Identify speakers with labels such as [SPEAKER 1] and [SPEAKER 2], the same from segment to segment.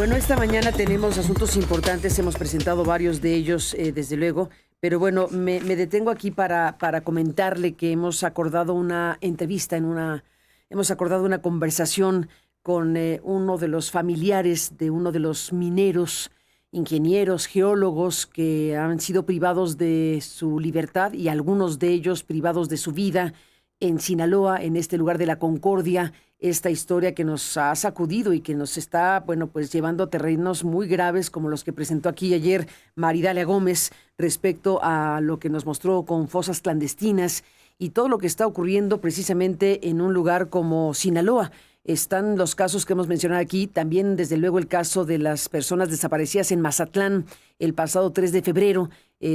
[SPEAKER 1] Bueno, esta mañana tenemos asuntos importantes, hemos presentado varios de ellos, desde luego, pero bueno, me detengo aquí para comentarle que hemos acordado una entrevista, hemos acordado una conversación con uno de los familiares de uno de los mineros, ingenieros, geólogos que han sido privados de su libertad y algunos de ellos privados de su vida en Sinaloa, en este lugar de la Concordia. Esta historia que nos ha sacudido y que nos está, bueno, pues llevando a terrenos muy graves como los que presentó aquí ayer Maridalia Gómez respecto a lo que nos mostró con fosas clandestinas y todo lo que está ocurriendo precisamente en un lugar como Sinaloa. Están los casos que hemos mencionado aquí, también desde luego el caso de las personas desaparecidas en Mazatlán el pasado 3 de febrero.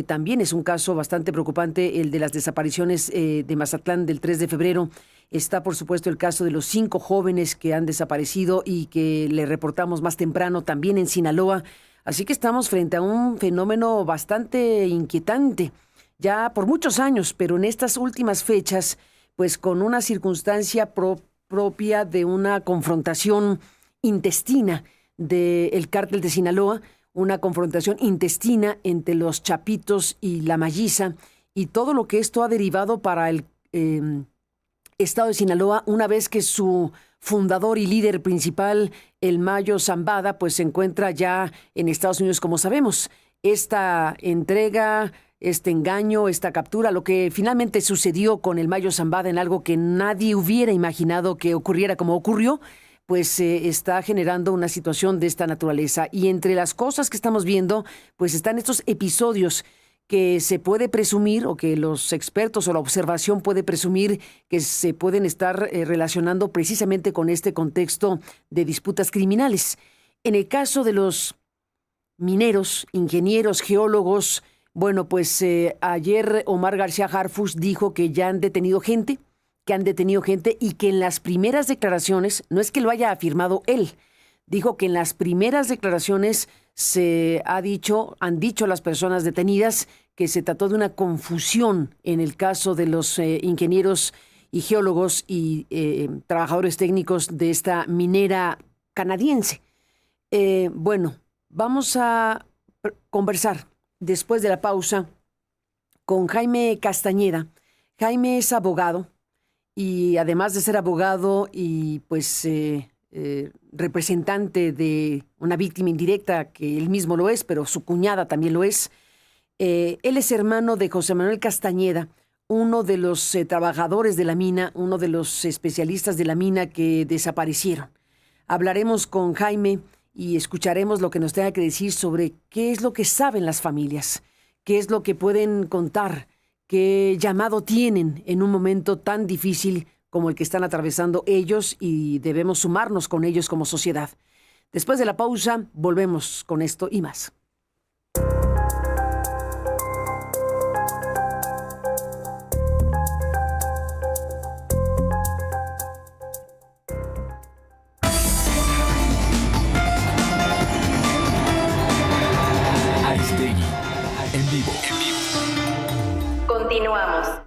[SPEAKER 1] También es un caso bastante preocupante el de las desapariciones de Mazatlán del 3 de febrero. Está, por supuesto, el caso de los 5 jóvenes que han desaparecido y que le reportamos más temprano también en Sinaloa. Así que estamos frente a un fenómeno bastante inquietante ya por muchos años, pero en estas últimas fechas, pues con una circunstancia propia de una confrontación intestina del cártel de Sinaloa, una confrontación intestina entre los Chapitos y la Malliza, y todo lo que esto ha derivado para el estado de Sinaloa, una vez que su fundador y líder principal, el Mayo Zambada, pues se encuentra ya en Estados Unidos, como sabemos. Esta entrega, este engaño, esta captura, lo que finalmente sucedió con el Mayo Zambada en algo que nadie hubiera imaginado que ocurriera como ocurrió, pues está generando una situación de esta naturaleza. Y entre las cosas que estamos viendo, pues están estos episodios que se puede presumir, o que los expertos o la observación puede presumir que se pueden estar relacionando precisamente con este contexto de disputas criminales. En el caso de los mineros, ingenieros, geólogos, bueno, pues ayer Omar García Harfuch dijo que ya han detenido gente, y que en las primeras declaraciones, no es que lo haya afirmado él, dijo que en las primeras declaraciones han dicho las personas detenidas que se trató de una confusión en el caso de los ingenieros y geólogos y trabajadores técnicos de esta minera canadiense. Bueno, vamos a conversar después de la pausa con Jaime Castañeda. Jaime es abogado y además de ser abogado y pues representante de una víctima indirecta, que él mismo lo es, pero su cuñada también lo es. Él es hermano de José Manuel Castañeda, uno de los trabajadores de la mina, uno de los especialistas de la mina que desaparecieron. Hablaremos con Jaime y escucharemos lo que nos tenga que decir sobre qué es lo que saben las familias, qué es lo que pueden contar, qué llamado tienen en un momento tan difícil como el que están atravesando ellos, y debemos sumarnos con ellos como sociedad. Después de la pausa, volvemos con esto y más.
[SPEAKER 2] Aristegui, en vivo.
[SPEAKER 3] Continuamos.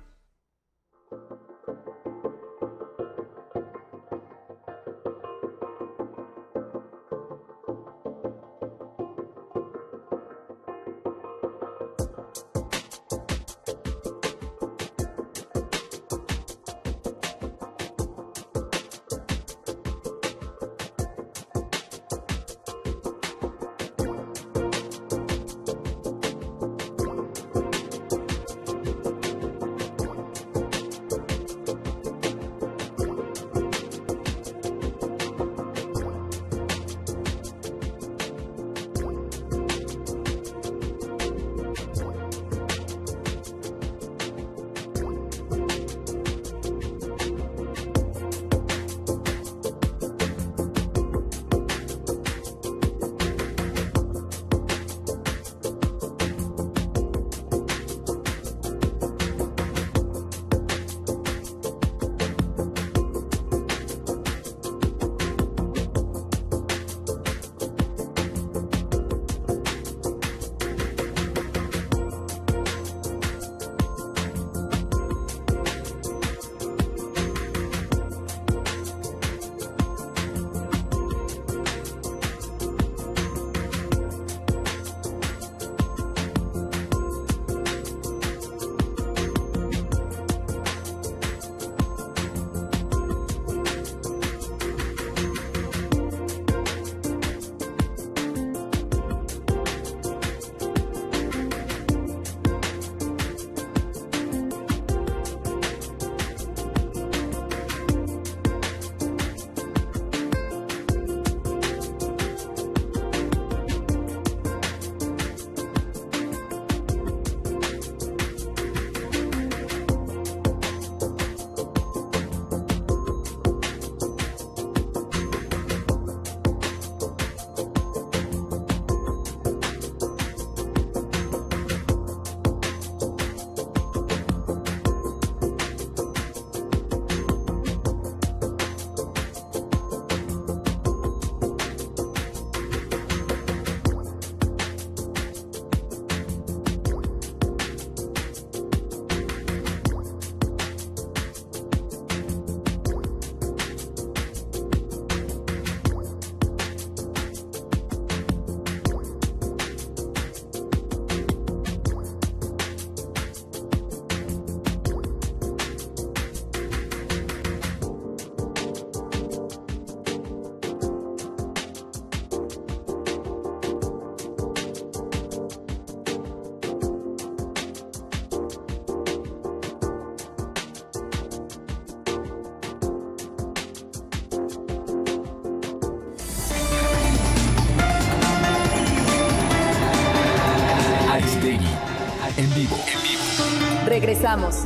[SPEAKER 2] Regresamos.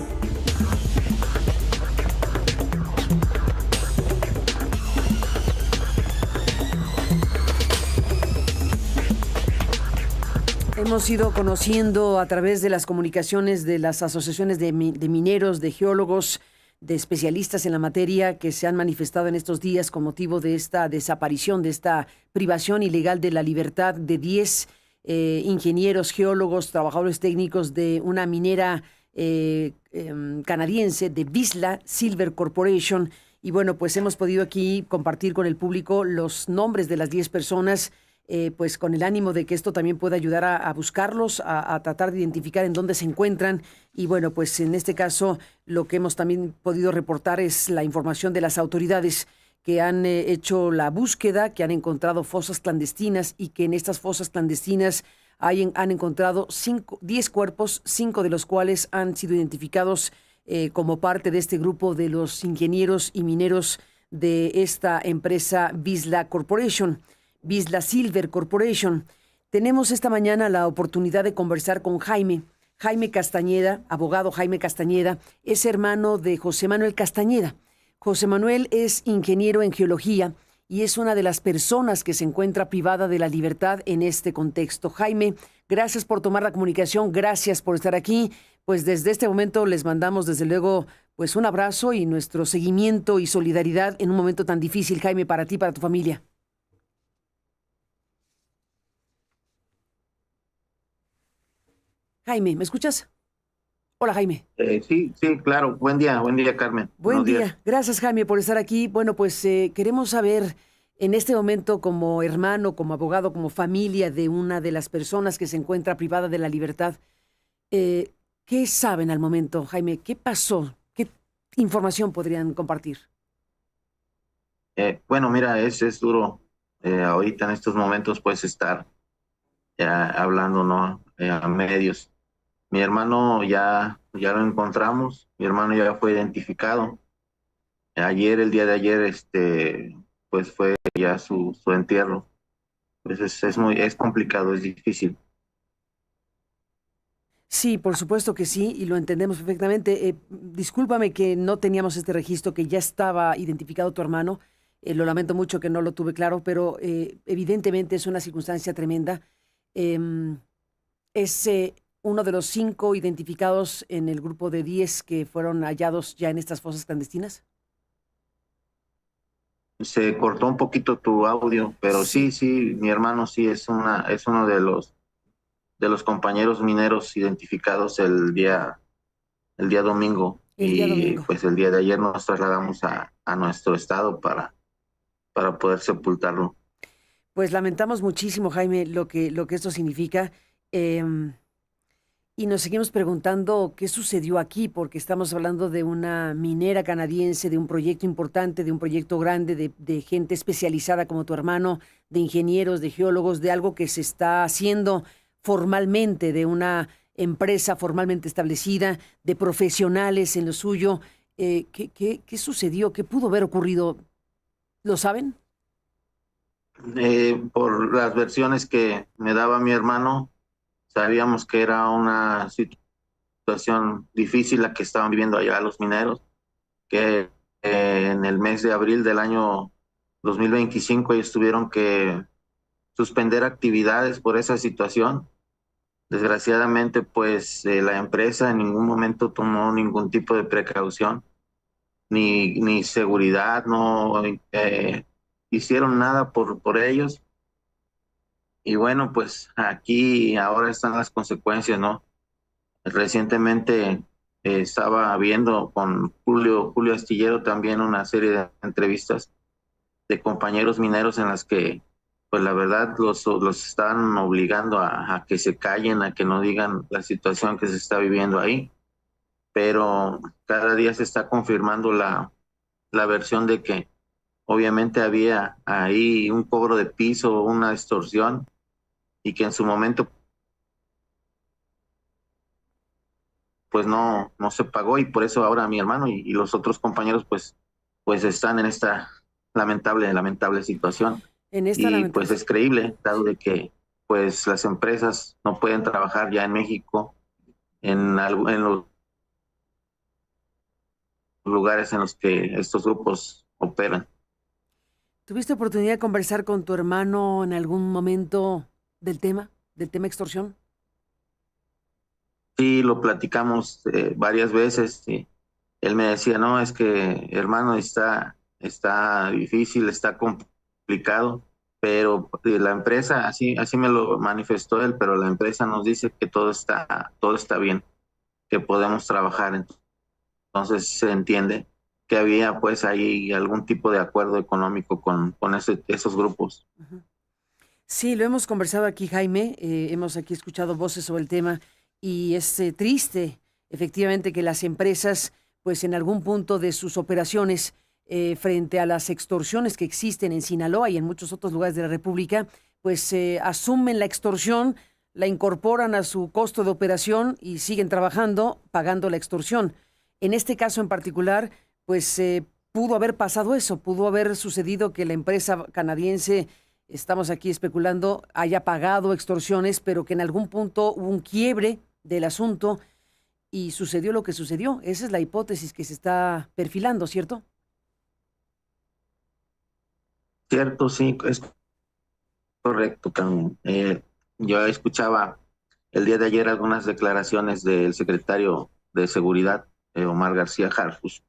[SPEAKER 1] Hemos ido conociendo a través de las comunicaciones de las asociaciones de mineros, de geólogos, de especialistas en la materia que se han manifestado en estos días con motivo de esta desaparición, de esta privación ilegal de la libertad de 10 ingenieros, geólogos, trabajadores técnicos de una minera canadiense de Vizsla Silver Corporation. Y bueno, pues hemos podido aquí compartir con el público los nombres de las 10 personas, pues con el ánimo de que esto también pueda ayudar a buscarlos, a tratar de identificar en dónde se encuentran. Y bueno, pues en este caso lo que hemos también podido reportar es la información de las autoridades que han hecho la búsqueda, que han encontrado fosas clandestinas y que en estas fosas clandestinas han encontrado 10 cuerpos, 5 de los cuales han sido identificados como parte de este grupo de los ingenieros y mineros de esta empresa Vizsla Corporation. Vizsla Silver Corporation. Tenemos esta mañana la oportunidad de conversar con Jaime Castañeda, abogado Jaime Castañeda, es hermano de José Manuel Castañeda. José Manuel es ingeniero en geología y es una de las personas que se encuentra privada de la libertad en este contexto. Jaime, gracias por tomar la comunicación, gracias por estar aquí. Pues desde este momento les mandamos desde luego pues un abrazo y nuestro seguimiento y solidaridad en un momento tan difícil, Jaime, para ti y para tu familia. Jaime, ¿me escuchas? Hola, Jaime.
[SPEAKER 3] Sí, claro. Buen día, Carmen.
[SPEAKER 1] Buen
[SPEAKER 3] Buenos
[SPEAKER 1] día.
[SPEAKER 3] días.
[SPEAKER 1] Gracias, Jaime, por estar aquí. Bueno, pues queremos saber en este momento, como hermano, como abogado, como familia de una de las personas que se encuentra privada de la libertad, ¿qué saben al momento, Jaime? ¿Qué pasó? ¿Qué información podrían compartir?
[SPEAKER 3] Bueno, mira, es duro ahorita en estos momentos pues estar ya hablando, ¿no? A medios. Mi hermano ya lo encontramos, mi hermano ya fue identificado. El día de ayer, pues fue ya su entierro. Pues es complicado, es difícil.
[SPEAKER 1] Sí, por supuesto que sí, y lo entendemos perfectamente. Discúlpame que no teníamos este registro, que ya estaba identificado tu hermano. Lo lamento mucho que no lo tuve claro, pero evidentemente es una circunstancia tremenda. Es uno de los 5 identificados en el grupo de 10 que fueron hallados ya en estas fosas clandestinas.
[SPEAKER 3] Se cortó un poquito tu audio, pero sí, mi hermano sí es uno de los compañeros mineros identificados el día domingo.
[SPEAKER 1] El día domingo.
[SPEAKER 3] Pues el día de ayer nos trasladamos a nuestro estado para poder sepultarlo.
[SPEAKER 1] Pues lamentamos muchísimo, Jaime, lo que esto significa. Y nos seguimos preguntando qué sucedió aquí, porque estamos hablando de una minera canadiense, de un proyecto importante, de un proyecto grande, de gente especializada como tu hermano, de ingenieros, de geólogos, de algo que se está haciendo formalmente, de una empresa formalmente establecida, de profesionales en lo suyo. ¿Qué sucedió? ¿Qué pudo haber ocurrido? ¿Lo saben?
[SPEAKER 3] Por las versiones que me daba mi hermano, sabíamos que era una situación difícil la que estaban viviendo allá los mineros, que en el mes de abril del año 2025 ellos tuvieron que suspender actividades por esa situación. Desgraciadamente, pues la empresa en ningún momento tomó ningún tipo de precaución, ni seguridad, no hicieron nada por ellos. Y bueno, pues aquí ahora están las consecuencias, ¿no? Recientemente estaba viendo con Julio Astillero también una serie de entrevistas de compañeros mineros en las que, pues la verdad, los están obligando a que se callen, a que no digan la situación que se está viviendo ahí. Pero cada día se está confirmando la versión de que obviamente había ahí un cobro de piso, una extorsión, y que en su momento pues no se pagó, y por eso ahora mi hermano y los otros compañeros pues están en esta lamentable situación. Pues es creíble, dado de que pues las empresas no pueden trabajar ya en México en los lugares en los que estos grupos operan.
[SPEAKER 1] ¿Tuviste oportunidad de conversar con tu hermano en algún momento del tema extorsión?
[SPEAKER 3] Sí, lo platicamos varias veces y él me decía, no, es que hermano, está difícil, está complicado, pero la empresa, así me lo manifestó él, pero la empresa nos dice que todo está bien, que podemos trabajar. Entonces se entiende que había pues ahí algún tipo de acuerdo económico con esos grupos.
[SPEAKER 1] Ujú. Sí, lo hemos conversado aquí, Jaime. Hemos aquí escuchado voces sobre el tema y es triste, efectivamente, que las empresas, pues en algún punto de sus operaciones, frente a las extorsiones que existen en Sinaloa y en muchos otros lugares de la República, pues asumen la extorsión, la incorporan a su costo de operación y siguen trabajando pagando la extorsión. En este caso en particular, pues pudo haber pasado eso, pudo haber sucedido que la empresa canadiense, estamos aquí especulando, haya pagado extorsiones, pero que en algún punto hubo un quiebre del asunto y sucedió lo que sucedió. Esa es la hipótesis que se está perfilando, ¿cierto?
[SPEAKER 3] Cierto, sí, es correcto, Carmen. Yo escuchaba el día de ayer algunas declaraciones del secretario de Seguridad, Omar García Harfuch,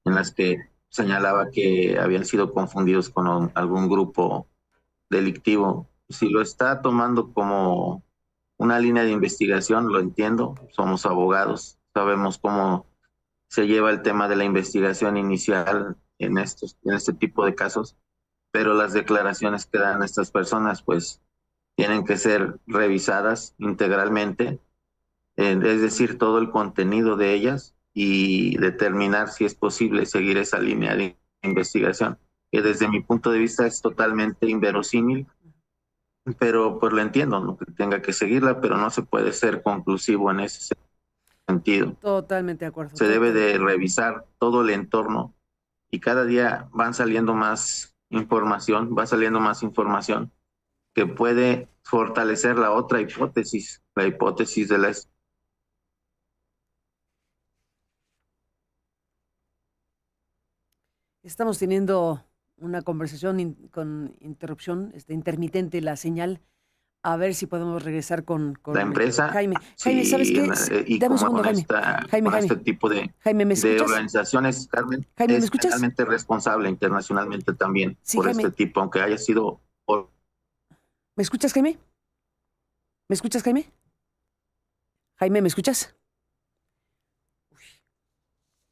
[SPEAKER 3] en las que señalaba que habían sido confundidos con algún grupo delictivo. Si lo está tomando como una línea de investigación, lo entiendo, somos abogados, sabemos cómo se lleva el tema de la investigación inicial en este tipo de casos, pero las declaraciones que dan estas personas pues tienen que ser revisadas integralmente, es decir, todo el contenido de ellas y determinar si es posible seguir esa línea de investigación, que desde mi punto de vista es totalmente inverosímil, pero pues lo entiendo, ¿no? Que tenga que seguirla, pero no se puede ser conclusivo en ese sentido.
[SPEAKER 1] Totalmente de acuerdo.
[SPEAKER 3] Se debe de revisar todo el entorno y cada día va saliendo más información que puede fortalecer la hipótesis de la...
[SPEAKER 1] Estamos teniendo una conversación con interrupción, intermitente la señal. A ver si podemos regresar
[SPEAKER 3] La empresa,
[SPEAKER 1] Jaime. Jaime, ¿sabes
[SPEAKER 3] sí,
[SPEAKER 1] qué?
[SPEAKER 3] y
[SPEAKER 1] Dame un
[SPEAKER 3] como
[SPEAKER 1] segundo, Jaime. Jaime,
[SPEAKER 3] con este
[SPEAKER 1] Jaime.
[SPEAKER 3] tipo
[SPEAKER 1] Jaime, ¿me
[SPEAKER 3] de
[SPEAKER 1] escuchas?
[SPEAKER 3] organizaciones, Carmen,
[SPEAKER 1] Jaime, ¿me
[SPEAKER 3] es
[SPEAKER 1] escuchas?
[SPEAKER 3] penalmente responsable internacionalmente también
[SPEAKER 1] Sí,
[SPEAKER 3] por este
[SPEAKER 1] Jaime.
[SPEAKER 3] tipo, aunque haya sido por...
[SPEAKER 1] ¿Me escuchas, Jaime? ¿Me escuchas, Jaime? Jaime, ¿me escuchas?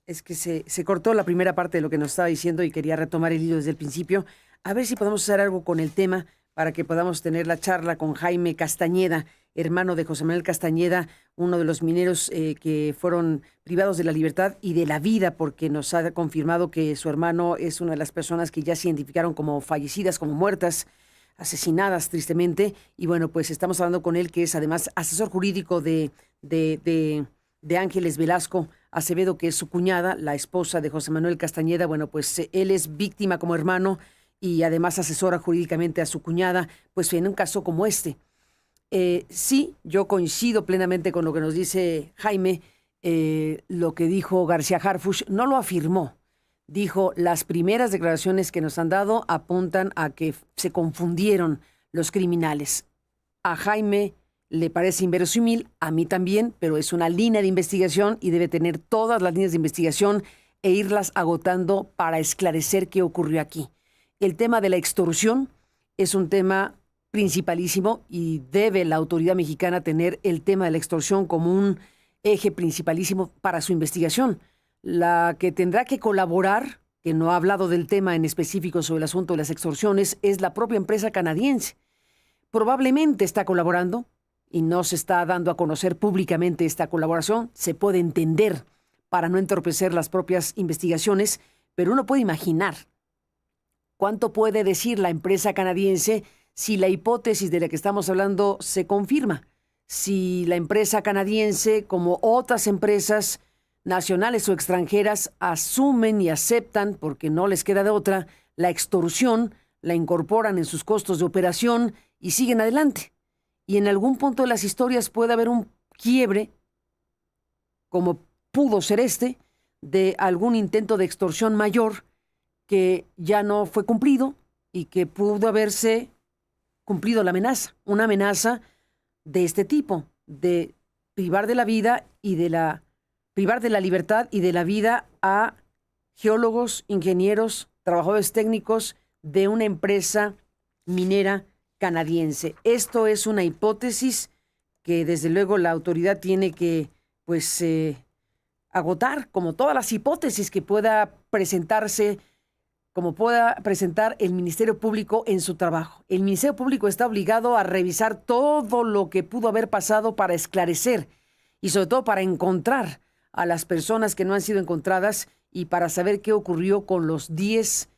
[SPEAKER 1] Es que se cortó la primera parte de lo que nos estaba diciendo y quería retomar el hilo desde el principio. A ver si podemos hacer algo con el tema para que podamos tener la charla con Jaime Castañeda, hermano de José Manuel Castañeda, uno de los mineros que fueron privados de la libertad y de la vida, porque nos ha confirmado que su hermano es una de las personas que ya se identificaron como fallecidas, como muertas, asesinadas tristemente. Y bueno, pues estamos hablando con él, que es además asesor jurídico de Ángeles Velasco Acevedo, que es su cuñada, la esposa de José Manuel Castañeda. Bueno, pues él es víctima como hermano y además asesora jurídicamente a su cuñada, pues en un caso como este. Sí, yo coincido plenamente con lo que nos dice Jaime. Lo que dijo García Harfuch no lo afirmó. Dijo, las primeras declaraciones que nos han dado apuntan a que se confundieron los criminales. A Jaime le parece inverosímil, a mí también, pero es una línea de investigación y debe tener todas las líneas de investigación e irlas agotando para esclarecer qué ocurrió aquí. El tema de la extorsión es un tema principalísimo y debe la autoridad mexicana tener el tema de la extorsión como un eje principalísimo para su investigación. La que tendrá que colaborar, que no ha hablado del tema en específico sobre el asunto de las extorsiones, es la propia empresa canadiense. Probablemente está colaborando y no se está dando a conocer públicamente esta colaboración. Se puede entender para no entorpecer las propias investigaciones, pero uno puede imaginar cuánto puede decir la empresa canadiense si la hipótesis de la que estamos hablando se confirma. Si la empresa canadiense, como otras empresas nacionales o extranjeras, asumen y aceptan, porque no les queda de otra, la extorsión, la incorporan en sus costos de operación y siguen adelante. Y en algún punto de las historias puede haber un quiebre, como pudo ser este, de algún intento de extorsión mayor que ya no fue cumplido y que pudo haberse cumplido la amenaza, una amenaza de este tipo, de privar de la vida y privar de la libertad y de la vida a geólogos, ingenieros, trabajadores técnicos de una empresa minera canadiense. Esto es una hipótesis que desde luego la autoridad tiene que pues agotar, como todas las hipótesis que pueda presentarse, como pueda presentar el Ministerio Público en su trabajo. El Ministerio Público está obligado a revisar todo lo que pudo haber pasado para esclarecer y sobre todo para encontrar a las personas que no han sido encontradas y para saber qué ocurrió con los 10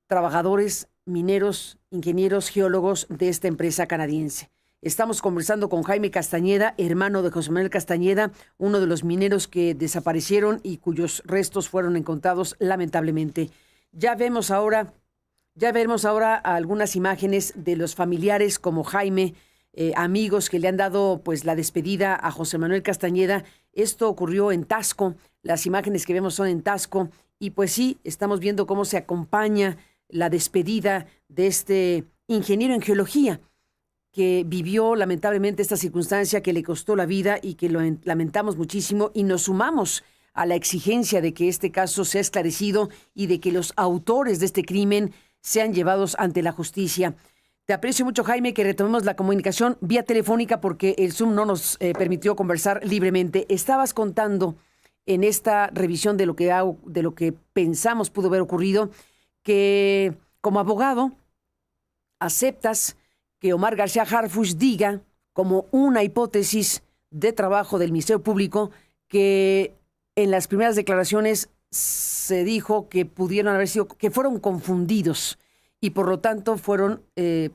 [SPEAKER 1] trabajadores mineros, ingenieros, geólogos de esta empresa canadiense. Estamos conversando con Jaime Castañeda, hermano de José Manuel Castañeda, uno de los mineros que desaparecieron y cuyos restos fueron encontrados lamentablemente. Ya vemos ahora algunas imágenes de los familiares como Jaime, amigos que le han dado pues la despedida a José Manuel Castañeda. Esto ocurrió en Taxco, las imágenes que vemos son en Taxco y pues sí, estamos viendo cómo se acompaña la despedida de este ingeniero en geología que vivió lamentablemente esta circunstancia que le costó la vida y que lo lamentamos muchísimo y nos sumamos a la exigencia de que este caso sea esclarecido y de que los autores de este crimen sean llevados ante la justicia. Te aprecio mucho, Jaime, que retomemos la comunicación vía telefónica porque el Zoom no nos permitió conversar libremente. Estabas contando en esta revisión de lo que pensamos pudo haber ocurrido, que como abogado aceptas que Omar García Harfuch diga como una hipótesis de trabajo del Ministerio Público que en las primeras declaraciones se dijo que pudieron haber sido, que fueron confundidos y por lo tanto fueron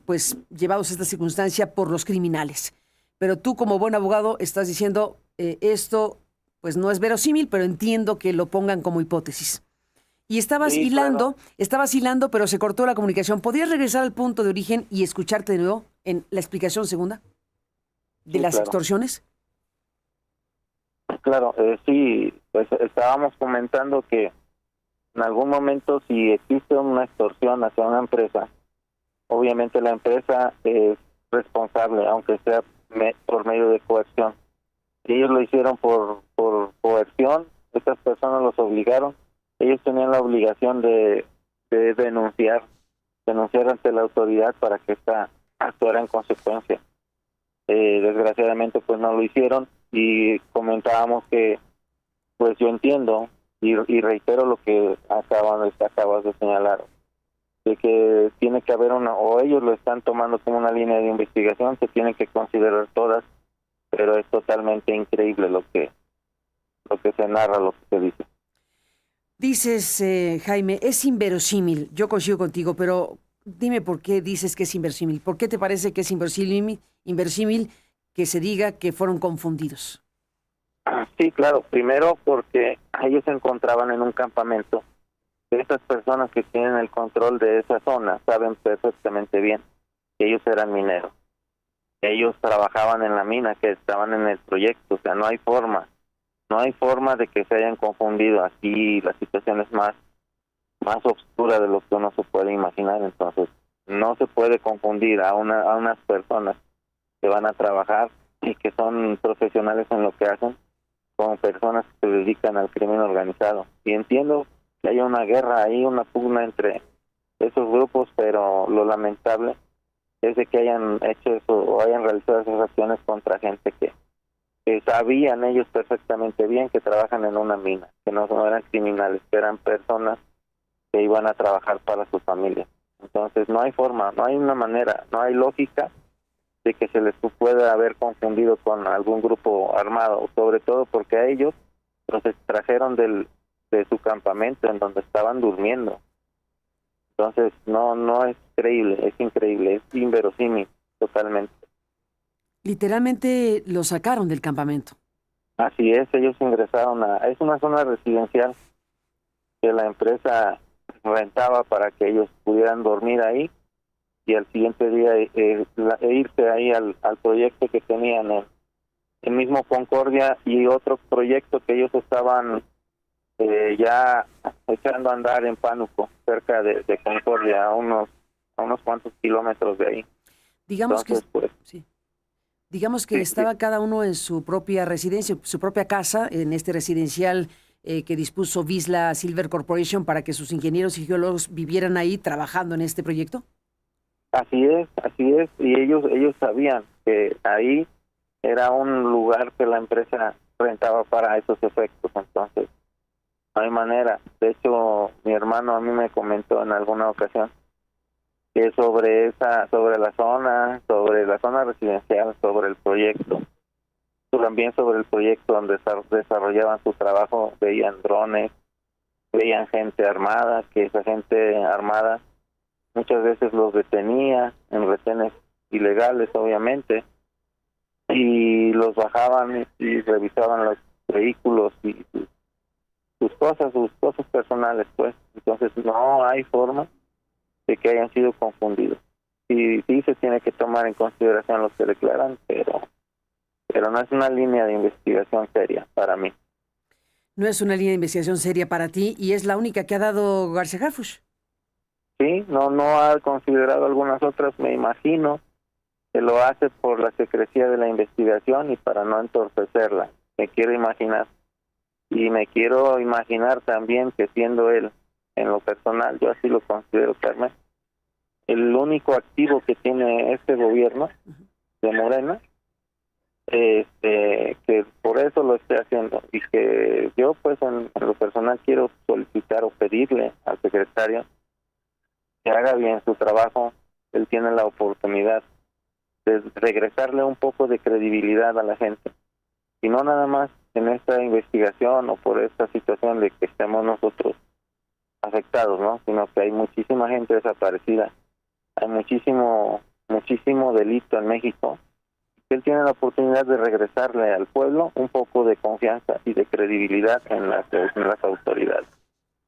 [SPEAKER 1] pues llevados a esta circunstancia por los criminales. Pero tú como buen abogado estás diciendo esto pues no es verosímil, pero entiendo que lo pongan como hipótesis. Y estabas
[SPEAKER 2] Sí,
[SPEAKER 1] hilando,
[SPEAKER 2] claro.
[SPEAKER 1] pero se cortó la comunicación. ¿Podrías regresar al punto de origen y escucharte de nuevo en la explicación segunda de
[SPEAKER 2] Sí,
[SPEAKER 1] las
[SPEAKER 2] claro.
[SPEAKER 1] extorsiones?
[SPEAKER 2] Claro, sí, pues estábamos comentando que en algún momento si existe una extorsión hacia una empresa, obviamente la empresa es responsable, aunque sea por medio de coerción. Si ellos lo hicieron por coerción, estas personas los obligaron, ellos tenían la obligación de denunciar ante la autoridad para que ésta actuara en consecuencia. Desgraciadamente pues no lo hicieron y comentábamos que pues yo entiendo y reitero lo que acabas de señalar, de que tiene que haber o ellos lo están tomando como una línea de investigación, se tienen que considerar todas, pero es totalmente increíble lo que se narra, lo que se dice.
[SPEAKER 1] Dices, Jaime, es inverosímil. Yo coincido contigo, pero dime por qué dices que es inverosímil. ¿Por qué te parece que es inverosímil que se diga que fueron confundidos?
[SPEAKER 2] Sí, claro. Primero porque ellos se encontraban en un campamento. Estas personas que tienen el control de esa zona saben perfectamente bien que ellos eran mineros. Ellos trabajaban en la mina, que estaban en el proyecto. O sea, no hay forma de que se hayan confundido. Aquí la situación es más oscura de lo que uno se puede imaginar. Entonces, no se puede confundir a unas personas que van a trabajar y que son profesionales en lo que hacen con personas que se dedican al crimen organizado. Y entiendo que haya una guerra ahí, una pugna entre esos grupos, pero lo lamentable es de que hayan hecho eso o hayan realizado esas acciones contra gente que sabían ellos perfectamente bien que trabajan en una mina, que no eran criminales, que eran personas que iban a trabajar para sus familias. Entonces no hay forma, no hay una manera, no hay lógica de que se les pueda haber confundido con algún grupo armado, sobre todo porque a ellos los extrajeron de su campamento en donde estaban durmiendo. Entonces no es creíble, es increíble, es inverosímil totalmente.
[SPEAKER 1] Literalmente lo sacaron del campamento.
[SPEAKER 2] Así es, ellos ingresaron es una zona residencial que la empresa rentaba para que ellos pudieran dormir ahí y al siguiente día irse ahí al proyecto que tenían en el mismo Concordia y otro proyecto que ellos estaban ya echando a andar en Pánuco, cerca de Concordia, a unos cuantos kilómetros de ahí.
[SPEAKER 1] Digamos
[SPEAKER 2] Entonces,
[SPEAKER 1] que
[SPEAKER 2] pues,
[SPEAKER 1] sí. Digamos que
[SPEAKER 2] sí, sí.
[SPEAKER 1] estaba cada uno en su propia residencia, su propia casa, en este residencial que dispuso Visla Silver Corporation para que sus ingenieros y geólogos vivieran ahí trabajando en este proyecto.
[SPEAKER 2] Así es, y ellos sabían que ahí era un lugar que la empresa rentaba para esos efectos, entonces no hay manera. De hecho, mi hermano a mí me comentó en alguna ocasión que sobre la zona residencial, sobre el proyecto, también sobre el proyecto donde desarrollaban su trabajo, veían drones, veían gente armada, que esa gente armada muchas veces los detenía en retenes ilegales, obviamente, y los bajaban y revisaban los vehículos y sus cosas personales, pues. Entonces no hay forma de que hayan sido confundidos. Y sí se tiene que tomar en consideración los que declaran, pero no es una línea de investigación seria para mí.
[SPEAKER 1] No es una línea de investigación seria para ti y es la única que ha dado García Harfuch.
[SPEAKER 2] Sí, no ha considerado algunas otras, me imagino que lo hace por la secrecía de la investigación y para no entorpecerla. Me quiero imaginar. Y me quiero imaginar también que siendo él, en lo personal, yo así lo considero, Carmen, el único activo que tiene este gobierno de Morena, que por eso lo esté haciendo y que yo pues en lo personal quiero solicitar o pedirle al secretario que haga bien su trabajo. Él tiene la oportunidad de regresarle un poco de credibilidad a la gente y no nada más en esta investigación o por esta situación de que estemos nosotros afectados, ¿no? Sino que hay muchísima gente desaparecida, hay muchísimo delito en México. Él tiene la oportunidad de regresarle al pueblo un poco de confianza y de credibilidad en las autoridades.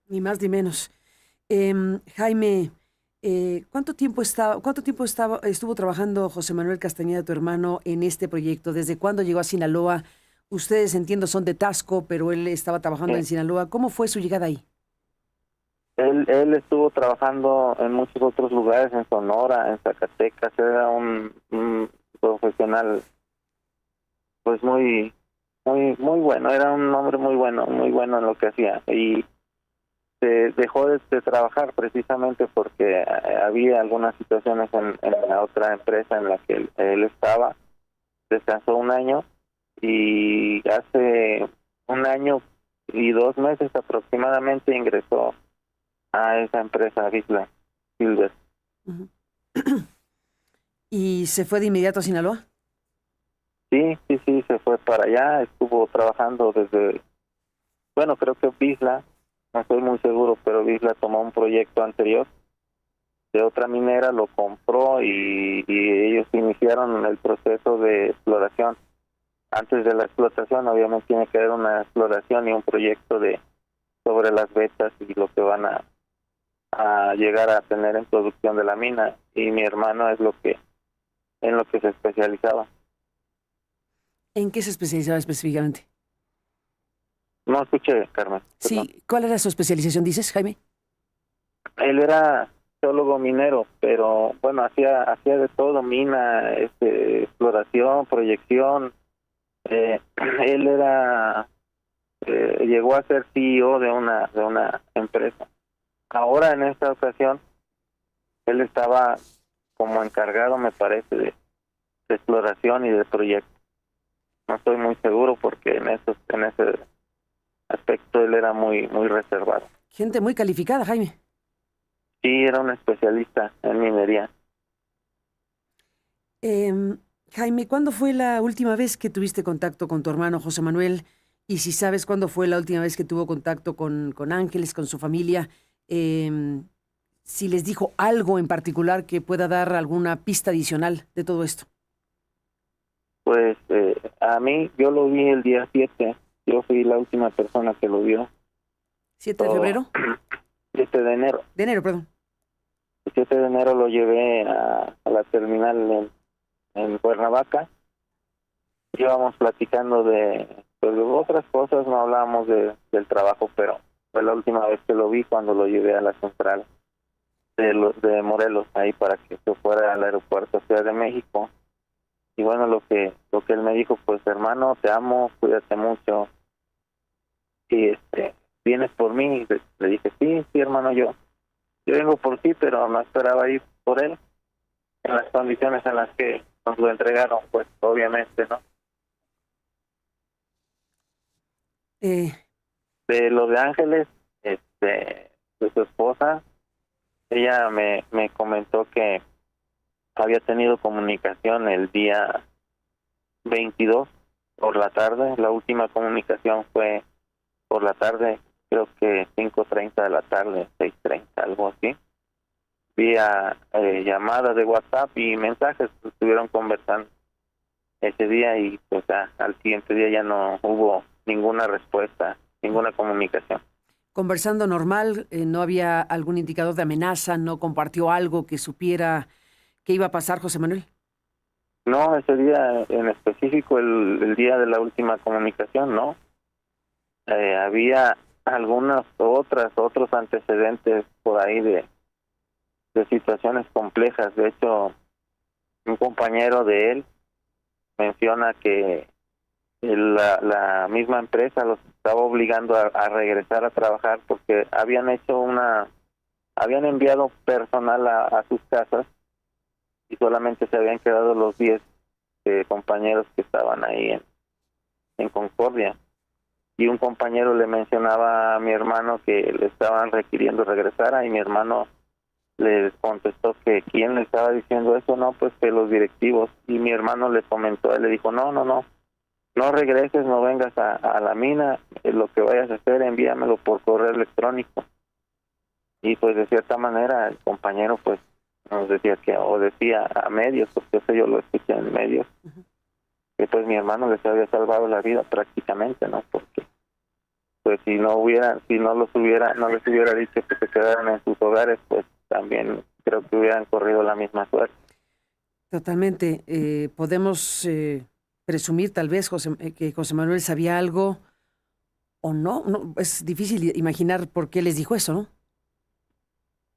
[SPEAKER 1] Ni más ni menos. Jaime, estuvo trabajando José Manuel Castañeda, tu hermano, en este proyecto? ¿Desde cuándo llegó a Sinaloa? Ustedes, entiendo, son de Taxco, pero él estaba trabajando en Sinaloa. ¿Cómo fue su llegada ahí?
[SPEAKER 2] Él estuvo trabajando en muchos otros lugares, en Sonora, en Zacatecas. Era un profesional pues muy bueno, era un hombre muy bueno en lo que hacía, y se dejó de trabajar precisamente porque había algunas situaciones en la otra empresa en la que él estaba. Descansó un año y hace un año y 2 meses aproximadamente ingresó a esa empresa Visla Silver.
[SPEAKER 1] Ujú. ¿Y se fue de inmediato a Sinaloa?
[SPEAKER 2] Sí, se fue para allá, estuvo trabajando creo que Visla, no estoy muy seguro, pero Visla tomó un proyecto anterior de otra minera, lo compró y ellos iniciaron el proceso de exploración. Antes de la explotación, obviamente, tiene que haber una exploración y un proyecto sobre las vetas y lo que van a llegar a tener en producción de la mina. Y mi hermano es en lo que se especializaba.
[SPEAKER 1] ¿En qué se especializaba específicamente?
[SPEAKER 2] No escuché, Carmen. Perdón.
[SPEAKER 1] Sí, ¿cuál era su especialización, dices, Jaime?
[SPEAKER 2] Él era geólogo minero, pero bueno, hacía de todo: mina, exploración, proyección. Él llegó a ser CEO de una empresa. Ahora, en esta ocasión, él estaba como encargado, me parece, de exploración y de proyecto. No estoy muy seguro porque en ese aspecto él era muy reservado.
[SPEAKER 1] Gente muy calificada, Jaime.
[SPEAKER 2] Sí, era un especialista en minería.
[SPEAKER 1] Jaime, ¿cuándo fue la última vez que tuviste contacto con tu hermano José Manuel? Y si sabes cuándo fue la última vez que tuvo contacto con Ángeles, con su familia, si les dijo algo en particular que pueda dar alguna pista adicional de todo esto.
[SPEAKER 2] Pues a mí, yo lo vi el día 7. Yo fui la última persona que lo vio.
[SPEAKER 1] ¿7 de febrero?
[SPEAKER 2] 7 de enero.
[SPEAKER 1] De enero, perdón.
[SPEAKER 2] El 7 de enero lo llevé a la terminal en Cuernavaca. Íbamos platicando de pues de otras cosas no hablábamos del trabajo, pero fue la última vez que lo vi cuando lo llevé a la central de Morelos, ahí para que se fuera al aeropuerto Ciudad de México. Y bueno, lo que él me dijo, pues hermano, te amo, cuídate mucho. Y ¿vienes por mí? Y le dije, sí, hermano, yo vengo por ti, pero no esperaba ir por él en las condiciones en las que nos lo entregaron, pues obviamente, ¿no? De lo de Ángeles, de su esposa, ella me comentó que había tenido comunicación el día 22 por la tarde. La última comunicación fue por la tarde, creo que 5:30 de la tarde, 6:30, algo así. Vía llamadas de WhatsApp y mensajes, estuvieron conversando ese día y pues al siguiente día ya no hubo ninguna respuesta, ninguna comunicación.
[SPEAKER 1] Conversando normal, no había algún indicador de amenaza, no compartió algo que supiera qué iba a pasar, José Manuel.
[SPEAKER 2] No, ese día en específico, el día de la última comunicación, no. Había otros antecedentes por ahí de situaciones complejas. De hecho, un compañero de él menciona que la misma empresa los estaba obligando a regresar a trabajar porque habían enviado personal a sus casas y solamente se habían quedado los 10 compañeros que estaban ahí en Concordia. Y un compañero le mencionaba a mi hermano que le estaban requiriendo regresar, y mi hermano le contestó que quién le estaba diciendo eso. No, pues que los directivos. Y mi hermano le comentó, él le dijo, no regreses, no vengas a la mina, lo que vayas a hacer envíamelo por correo electrónico. Y pues de cierta manera el compañero pues nos decía decía a medios, porque eso yo lo escuché en medios, que pues mi hermano les había salvado la vida prácticamente, ¿no? Porque pues si no les hubiera dicho que se quedaran en sus hogares, pues también creo que hubieran corrido la misma suerte.
[SPEAKER 1] Totalmente. Podemos presumir tal vez que José Manuel sabía algo o no. No, es difícil imaginar por qué les dijo eso, ¿no?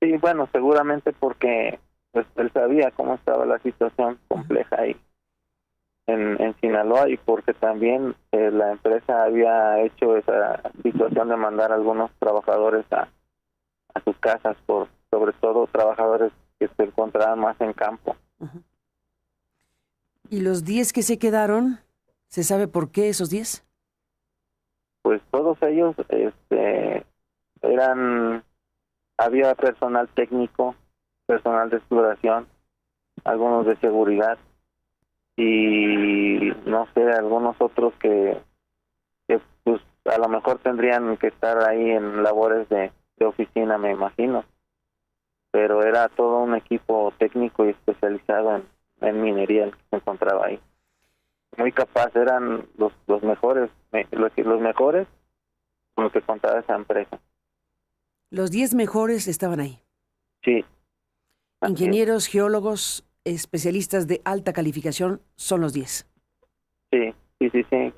[SPEAKER 2] Sí, bueno, seguramente porque pues él sabía cómo estaba la situación compleja ahí en Sinaloa, y porque también la empresa había hecho esa situación de mandar a algunos trabajadores a sus casas, sobre todo trabajadores que se encontraban más en campo.
[SPEAKER 1] Uh-huh. ¿Y los 10 que se quedaron, se sabe por qué esos 10?
[SPEAKER 2] Pues todos ellos había personal técnico, personal de exploración, algunos de seguridad y no sé, algunos otros que pues a lo mejor tendrían que estar ahí en labores de oficina, me imagino, pero era todo un equipo técnico y especializado en minería el que se encontraba ahí. Muy capaz, eran los mejores con lo que contaba esa empresa.
[SPEAKER 1] Los 10 mejores estaban ahí.
[SPEAKER 2] Sí.
[SPEAKER 1] Ingenieros, geólogos, especialistas de alta calificación son los 10.
[SPEAKER 2] Sí,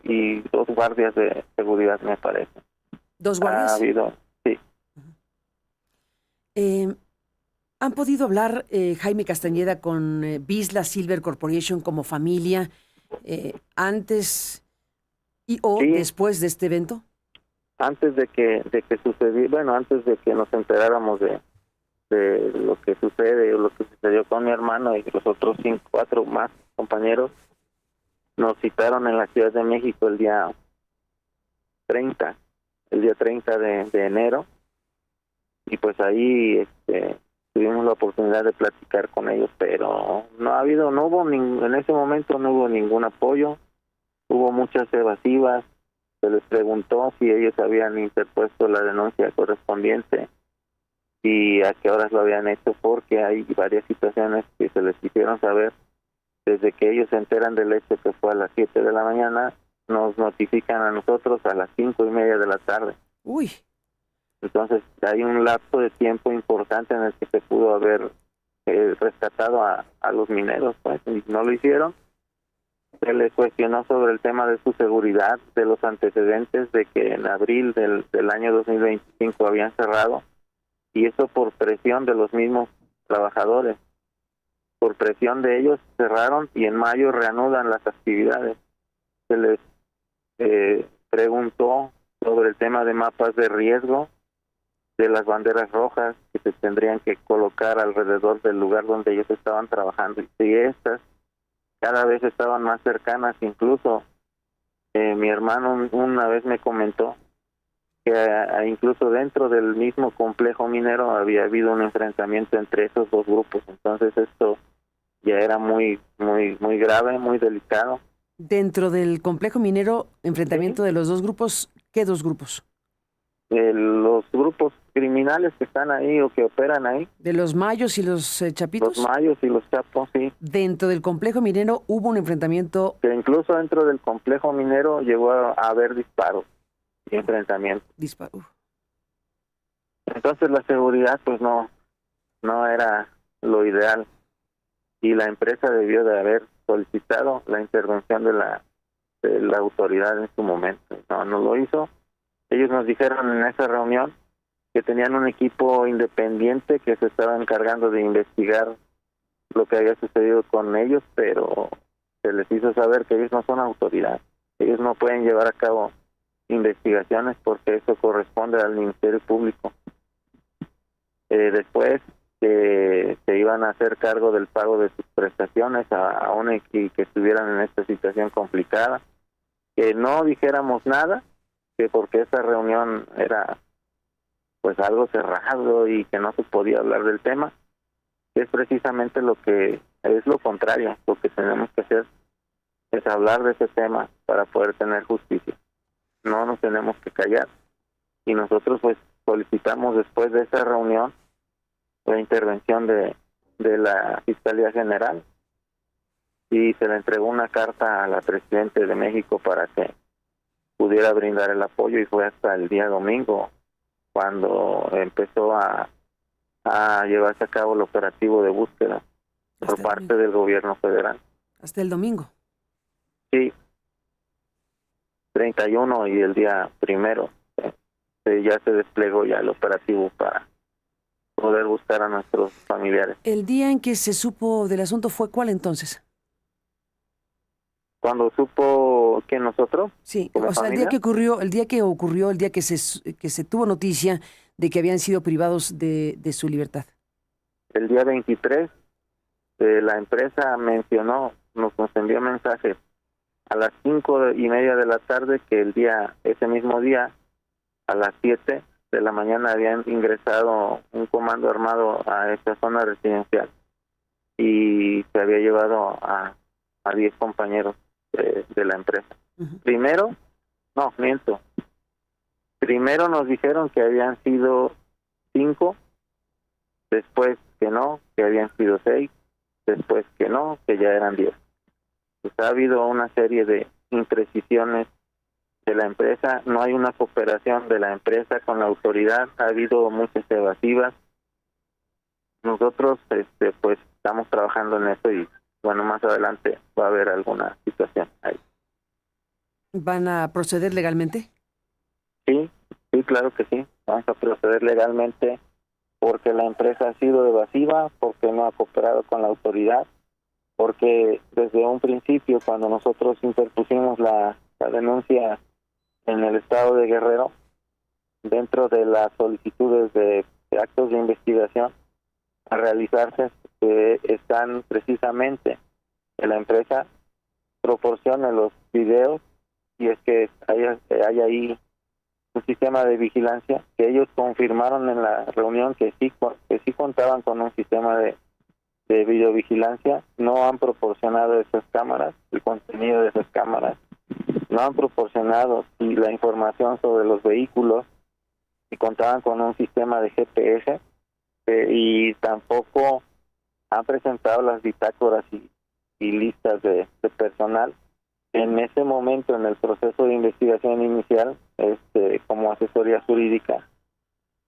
[SPEAKER 2] y 2 guardias de seguridad, me parece.
[SPEAKER 1] ¿2 guardias?
[SPEAKER 2] Ha habido, sí.
[SPEAKER 1] ¿Han podido hablar Jaime Castañeda con Vizsla Silver Corporation como familia antes o
[SPEAKER 2] sí,
[SPEAKER 1] después de este evento?
[SPEAKER 2] Antes de que sucediera, bueno, antes de que nos enteráramos de lo que sucede o lo que sucedió con mi hermano y los otros 4 más compañeros, nos citaron en la Ciudad de México el día 30 de enero, y pues ahí tuvimos la oportunidad de platicar con ellos, pero en ese momento no hubo ningún apoyo, hubo muchas evasivas. Se les preguntó si ellos habían interpuesto la denuncia correspondiente y a qué horas lo habían hecho, porque hay varias situaciones que se les hicieron saber. Desde que ellos se enteran del hecho, que fue a las 7 de la mañana, nos notifican a nosotros a las 5:30 de la tarde.
[SPEAKER 1] Uy.
[SPEAKER 2] Entonces hay un lapso de tiempo importante en el que se pudo haber rescatado a los mineros, pues, y no lo hicieron. Se les cuestionó sobre el tema de su seguridad, de los antecedentes de que en abril del año 2025 habían cerrado, y eso por presión de los mismos trabajadores. Por presión de ellos cerraron y en mayo reanudan las actividades. Se les preguntó sobre el tema de mapas de riesgo, de las banderas rojas que se tendrían que colocar alrededor del lugar donde ellos estaban trabajando, y si estas cada vez estaban más cercanas. Incluso mi hermano una vez me comentó que incluso dentro del mismo complejo minero había habido un enfrentamiento entre esos dos grupos. Entonces esto ya era muy grave, muy delicado.
[SPEAKER 1] Dentro del complejo minero, enfrentamiento de los dos grupos. ¿Qué dos grupos?
[SPEAKER 2] Los grupos criminales que están ahí o que operan ahí.
[SPEAKER 1] ¿De los mayos y los chapitos?
[SPEAKER 2] Los mayos y los chapos, sí.
[SPEAKER 1] Dentro del complejo minero hubo un enfrentamiento.
[SPEAKER 2] Que incluso dentro del complejo minero llegó a haber disparos y enfrentamientos. Entonces la seguridad pues no era lo ideal, y la empresa debió de haber solicitado la intervención de la autoridad en su momento. No lo hizo. Ellos nos dijeron en esa reunión que tenían un equipo independiente que se estaba encargando de investigar lo que había sucedido con ellos, pero se les hizo saber que ellos no son autoridad. Ellos no pueden llevar a cabo investigaciones porque eso corresponde al Ministerio Público. Después se iban a hacer cargo del pago de sus prestaciones a que estuvieran en esta situación complicada, que no dijéramos nada, que porque esa reunión era pues algo cerrado y que no se podía hablar del tema, que es precisamente lo que es lo contrario. Lo que tenemos que hacer es hablar de ese tema para poder tener justicia. No nos tenemos que callar, y nosotros pues solicitamos después de esa reunión la intervención de la Fiscalía General, y se le entregó una carta a la Presidenta de México para que pudiera brindar el apoyo, y fue hasta el día domingo cuando empezó a llevarse a cabo el operativo de búsqueda por parte del gobierno federal.
[SPEAKER 1] ¿Hasta el domingo?
[SPEAKER 2] Sí, 31 y el día 1 ya se desplegó ya el operativo para poder buscar a nuestros familiares.
[SPEAKER 1] ¿El día en que se supo del asunto fue cuál entonces?
[SPEAKER 2] Cuando supo que nosotros,
[SPEAKER 1] sí, o sea, familia, el día que se tuvo noticia de que habían sido privados de su libertad.
[SPEAKER 2] El día 23, la empresa nos envió mensajes a las 5:30 de la tarde que ese mismo día, a las 7 de la mañana habían ingresado un comando armado a esta zona residencial y se había llevado a 10 compañeros de la empresa. Primero nos dijeron que habían sido 5, después que no, que habían sido 6, después que no, que ya eran 10. Pues ha habido una serie de imprecisiones de la empresa, no hay una cooperación de la empresa con la autoridad, ha habido muchas evasivas. Nosotros pues estamos trabajando en eso, y bueno, más adelante va a haber alguna situación ahí.
[SPEAKER 1] ¿Van a proceder legalmente?
[SPEAKER 2] Sí, claro que sí. Vamos a proceder legalmente porque la empresa ha sido evasiva, porque no ha cooperado con la autoridad, porque desde un principio, cuando nosotros interpusimos la denuncia en el estado de Guerrero, dentro de las solicitudes de actos de investigación a realizarse, están precisamente que la empresa proporcione los videos, y es que hay ahí un sistema de vigilancia que ellos confirmaron en la reunión que sí contaban con un sistema de videovigilancia. No han proporcionado esas cámaras, el contenido de esas cámaras, no han proporcionado la información sobre los vehículos, y contaban con un sistema de GPS, y tampoco han presentado las bitácoras y listas de personal. En ese momento, en el proceso de investigación inicial, como asesoría jurídica,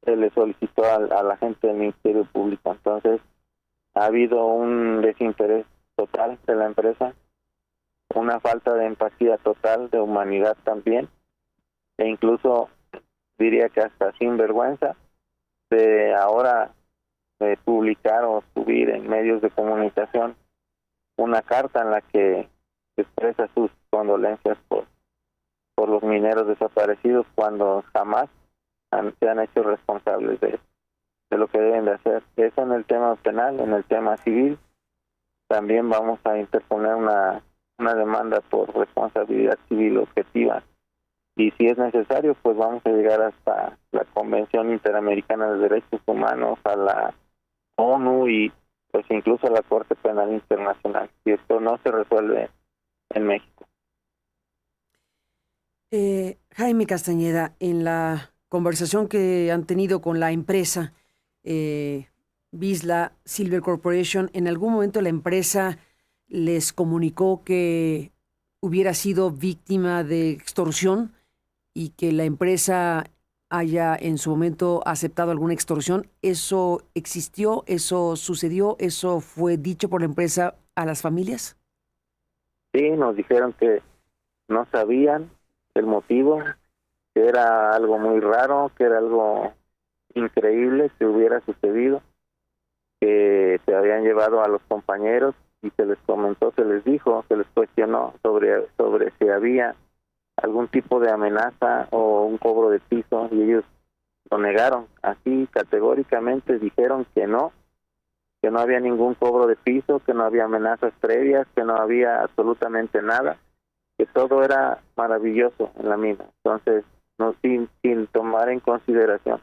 [SPEAKER 2] se le solicitó a la gente del Ministerio Público. Entonces, ha habido un desinterés total de la empresa una falta de empatía total, de humanidad también, e incluso diría que hasta sin vergüenza de ahora publicar o subir en medios de comunicación una carta en la que expresa sus condolencias por los mineros desaparecidos, cuando jamás se han hecho responsables de lo que deben de hacer. Eso en el tema penal. En el tema civil también vamos a interponer una demanda por responsabilidad civil objetiva, y si es necesario pues vamos a llegar hasta la Convención Interamericana de Derechos Humanos, a la ONU y pues incluso a la Corte Penal Internacional, si esto no se resuelve en México.
[SPEAKER 1] Jaime Castañeda, en la conversación que han tenido con la empresa Vizsla Silver Corporation, ¿en algún momento la empresa les comunicó que hubiera sido víctima de extorsión y que la empresa haya en su momento aceptado alguna extorsión? ¿Eso existió? ¿Eso sucedió? ¿Eso fue dicho por la empresa a las familias?
[SPEAKER 2] Sí, nos dijeron que no sabían el motivo, que era algo muy raro, que era algo increíble que hubiera sucedido, que se habían llevado a los compañeros y se les comentó, se les dijo, se les cuestionó sobre si había algún tipo de amenaza o un cobro de piso, y ellos lo negaron. Así categóricamente dijeron que no había ningún cobro de piso, que no había amenazas previas, que no había absolutamente nada, que todo era maravilloso en la mina. Entonces, no, sin tomar en consideración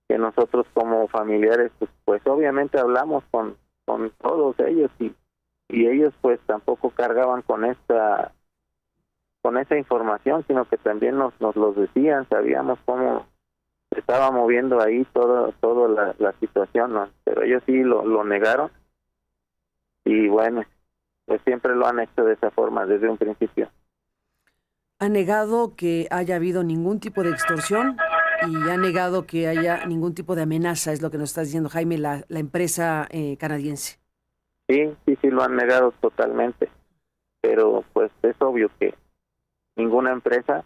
[SPEAKER 2] que nosotros como familiares pues obviamente hablamos con todos ellos, y ellos pues tampoco cargaban con esa información, sino que también nos los decían. Sabíamos cómo se estaba moviendo ahí toda la situación, ¿no? Pero ellos sí lo negaron, y bueno, pues siempre lo han hecho de esa forma desde un principio.
[SPEAKER 1] Ha negado que haya habido ningún tipo de extorsión y ha negado que haya ningún tipo de amenaza, es lo que nos está diciendo Jaime, la empresa canadiense.
[SPEAKER 2] Sí, lo han negado totalmente, pero pues es obvio que ninguna empresa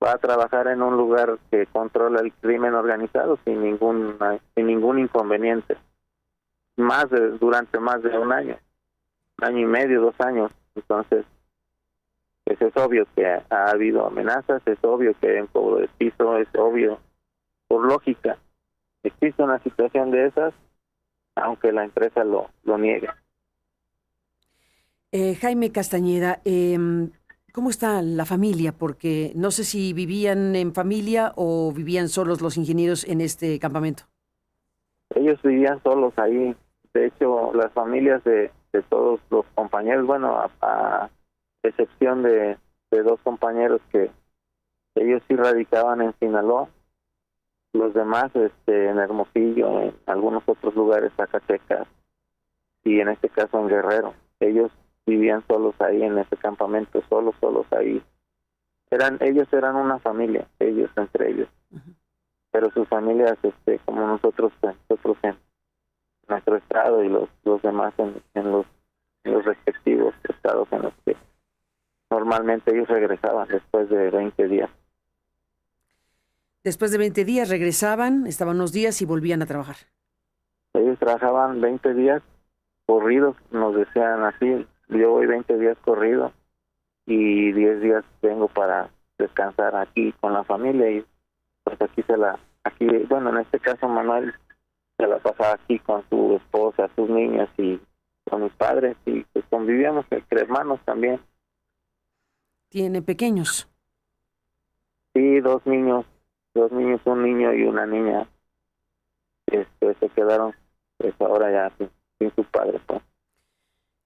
[SPEAKER 2] va a trabajar en un lugar que controla el crimen organizado sin ningún inconveniente, durante más de un año y medio, 2 años. Entonces, pues es obvio que ha habido amenazas, es obvio que hay un cobro de piso, es obvio, por lógica, existe una situación de esas, aunque la empresa lo niegue.
[SPEAKER 1] Jaime Castañeda, ¿cómo está la familia? Porque no sé si vivían en familia o vivían solos los ingenieros en este campamento.
[SPEAKER 2] Ellos vivían solos ahí. De hecho, las familias de todos los compañeros, bueno, a excepción de 2 compañeros que ellos sí radicaban en Sinaloa, los demás en Hermosillo, en algunos otros lugares, Zacatecas, y en este caso en Guerrero. Ellos vivían solos ahí en ese campamento, solos ahí. Ellos eran una familia, ellos entre ellos. Uh-huh. Pero sus familias, como nosotros en nuestro estado, y los demás en los respectivos estados en los que normalmente ellos regresaban después de 20 días.
[SPEAKER 1] Después de 20 días regresaban, estaban unos días y volvían a trabajar.
[SPEAKER 2] Ellos trabajaban 20 días corridos, nos decían así: yo voy 20 días corridos y 10 días vengo para descansar aquí con la familia, y pues bueno, en este caso Manuel se la pasaba aquí con su esposa, sus niños y con mis padres, y pues convivíamos entre hermanos también.
[SPEAKER 1] ¿Tiene pequeños?
[SPEAKER 2] Sí, 2 niños, un niño y una niña. Se quedaron pues ahora ya sin su padre, pues.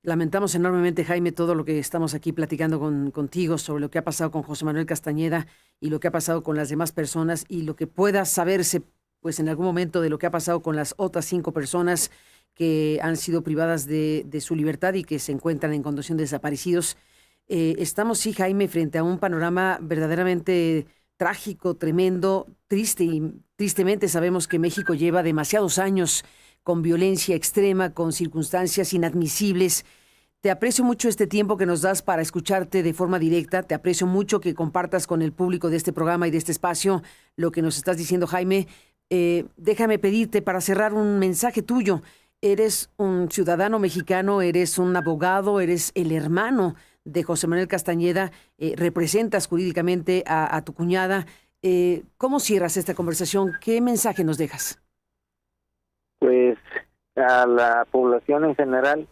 [SPEAKER 1] Lamentamos enormemente, Jaime, todo lo que estamos aquí platicando contigo sobre lo que ha pasado con José Manuel Castañeda y lo que ha pasado con las demás personas, y lo que pueda saberse pues en algún momento de lo que ha pasado con las otras 5 personas que han sido privadas de su libertad y que se encuentran en condición de desaparecidos. Estamos, sí, Jaime, frente a un panorama verdaderamente trágico, tremendo, triste, y tristemente sabemos que México lleva demasiados años con violencia extrema, con circunstancias inadmisibles. Te aprecio mucho este tiempo que nos das para escucharte de forma directa. Te aprecio mucho que compartas con el público de este programa y de este espacio lo que nos estás diciendo, Jaime. Déjame pedirte para cerrar un mensaje tuyo. Eres un ciudadano mexicano, eres un abogado, eres el hermano de José Manuel Castañeda, representas jurídicamente a tu cuñada. ¿Cómo cierras esta conversación? ¿Qué mensaje nos dejas?
[SPEAKER 2] Pues a la población en general,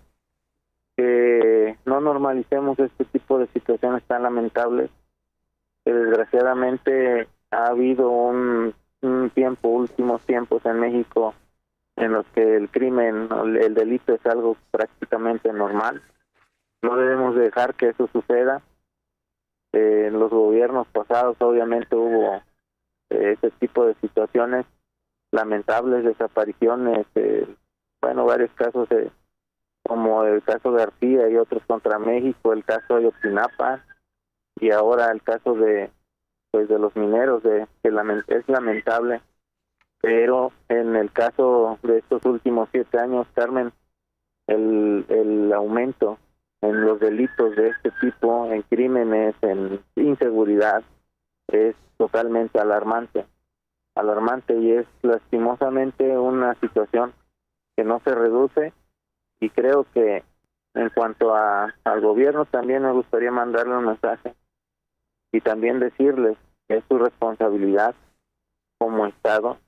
[SPEAKER 2] que no normalicemos este tipo de situaciones tan lamentables, que desgraciadamente ha habido un tiempo, últimos tiempos en México, en los que el crimen, el delito es algo prácticamente normal. No debemos dejar que eso suceda. En los gobiernos pasados obviamente hubo ese tipo de situaciones lamentables, desapariciones, varios casos como el caso de García y otros contra México, el caso de Ayotzinapa y ahora el caso de los mineros, que es lamentable. Pero en el caso de estos últimos 7 años, Carmen, el aumento en los delitos de este tipo, en crímenes, en inseguridad, es totalmente alarmante, y es lastimosamente una situación que no se reduce. Y creo que en cuanto al gobierno también me gustaría mandarle un mensaje y también decirles que es su responsabilidad como Estado,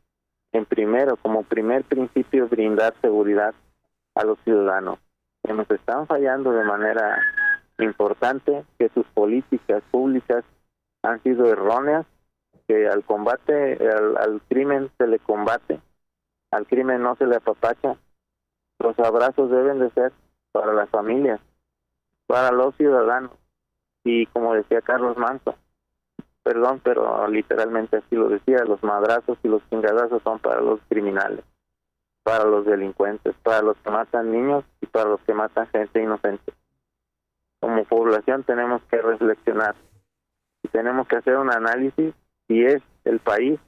[SPEAKER 2] como primer principio, brindar seguridad a los ciudadanos, que nos están fallando de manera importante, que sus políticas públicas han sido erróneas, que al combate, al crimen se le combate, al crimen no se le apapacha. Los abrazos deben de ser para las familias, para los ciudadanos, y como decía Carlos Manso, perdón, pero literalmente así lo decía, los madrazos y los chingadazos son para los criminales, para los delincuentes, para los que matan niños y para los que matan gente inocente. Como población tenemos que reflexionar y tenemos que hacer un análisis si es el país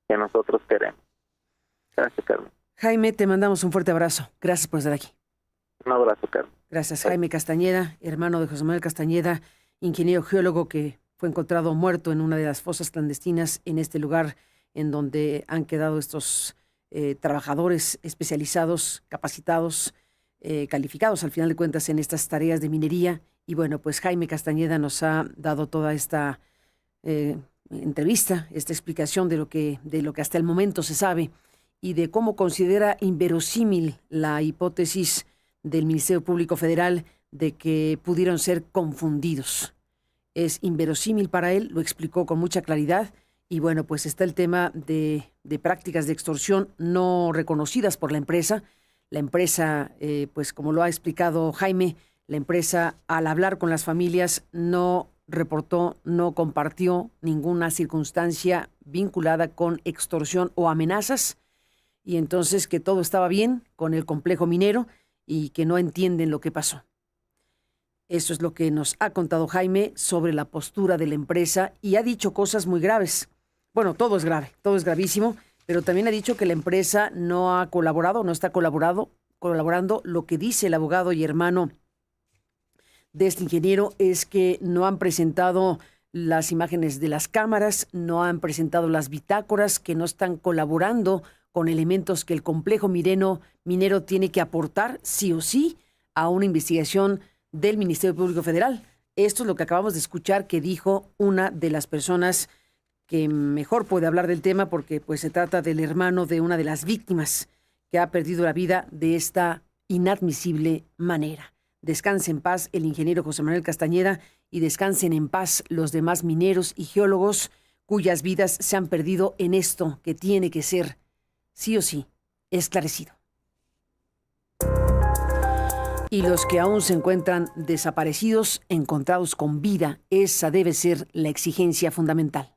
[SPEAKER 2] que nosotros queremos. Gracias, Carmen.
[SPEAKER 1] Jaime, te mandamos un fuerte abrazo. Gracias por estar aquí.
[SPEAKER 2] Un abrazo, Carmen.
[SPEAKER 1] Gracias, Jaime Castañeda, hermano de José Manuel Castañeda, ingeniero geólogo que fue encontrado muerto en una de las fosas clandestinas en este lugar en donde han quedado estos trabajadores especializados, capacitados, calificados al final de cuentas en estas tareas de minería. Y bueno, pues Jaime Castañeda nos ha dado toda esta entrevista, esta explicación de lo que hasta el momento se sabe y de cómo considera inverosímil la hipótesis del Ministerio Público Federal de que pudieron ser confundidos. Es inverosímil para él, lo explicó con mucha claridad. Y bueno, pues está el tema de prácticas de extorsión no reconocidas por la empresa. La empresa, pues como lo ha explicado Jaime, la empresa al hablar con las familias no reportó, no compartió ninguna circunstancia vinculada con extorsión o amenazas. Y entonces que todo estaba bien con el complejo minero y que no entienden lo que pasó. Eso es lo que nos ha contado Jaime sobre la postura de la empresa y ha dicho cosas muy graves. Bueno, todo es grave, todo es gravísimo, pero también ha dicho que la empresa no ha colaborado, no está colaborando. Lo que dice el abogado y hermano de este ingeniero es que no han presentado las imágenes de las cámaras, no han presentado las bitácoras, que no están colaborando con elementos que el complejo minero tiene que aportar sí o sí a una investigación del Ministerio Público Federal. Esto es lo que acabamos de escuchar que dijo una de las personas que mejor puede hablar del tema, porque pues se trata del hermano de una de las víctimas que ha perdido la vida de esta inadmisible manera. Descanse en paz el ingeniero José Manuel Castañeda y descansen en paz los demás mineros y geólogos cuyas vidas se han perdido en esto que tiene que ser sí o sí esclarecido. Y los que aún se encuentran desaparecidos, encontrados con vida, esa debe ser la exigencia fundamental.